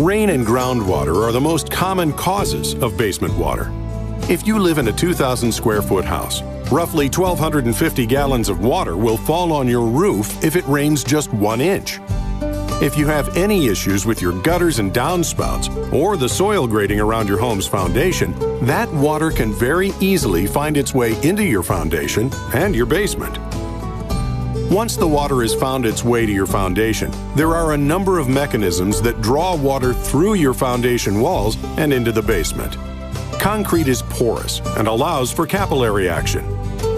Rain and groundwater are the most common causes of basement water. If you live in a 2,000 square foot house, roughly 1,250 gallons of water will fall on your roof if it rains just 1 inch. If you have any issues with your gutters and downspouts or the soil grading around your home's foundation, that water can very easily find its way into your foundation and your basement. Once the water has found its way to your foundation, there are a number of mechanisms that draw water through your foundation walls and into the basement. Concrete is porous and allows for capillary action.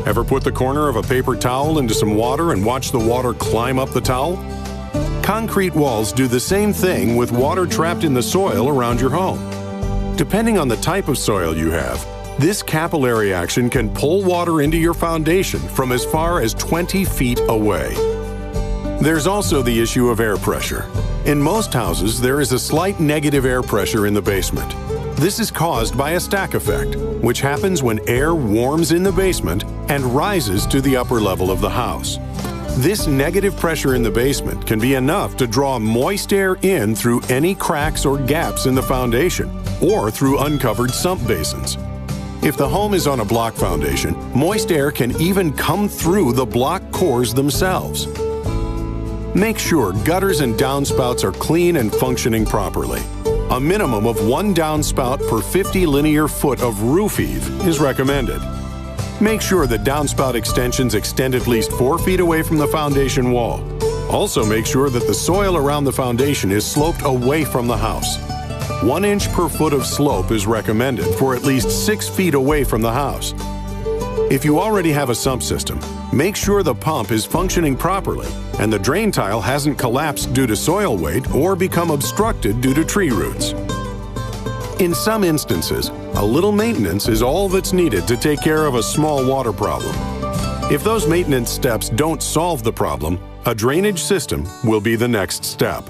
Ever put the corner of a paper towel into some water and watch the water climb up the towel? Concrete walls do the same thing with water trapped in the soil around your home. Depending on the type of soil you have, this capillary action can pull water into your foundation from as far as 20 feet away. There's also the issue of air pressure. In most houses, there is a slight negative air pressure in the basement. This is caused by a stack effect, which happens when air warms in the basement and rises to the upper level of the house. This negative pressure in the basement can be enough to draw moist air in through any cracks or gaps in the foundation or through uncovered sump basins. If the home is on a block foundation, moist air can even come through the block cores themselves. Make sure gutters and downspouts are clean and functioning properly. A minimum of 1 downspout per 50 linear foot of roof eave is recommended. Make sure that downspout extensions extend at least 4 feet away from the foundation wall. Also make sure that the soil around the foundation is sloped away from the house. 1 inch per foot of slope is recommended for at least 6 feet away from the house. If you already have a sump system, make sure the pump is functioning properly and the drain tile hasn't collapsed due to soil weight or become obstructed due to tree roots. In some instances, a little maintenance is all that's needed to take care of a small water problem. If those maintenance steps don't solve the problem, a drainage system will be the next step.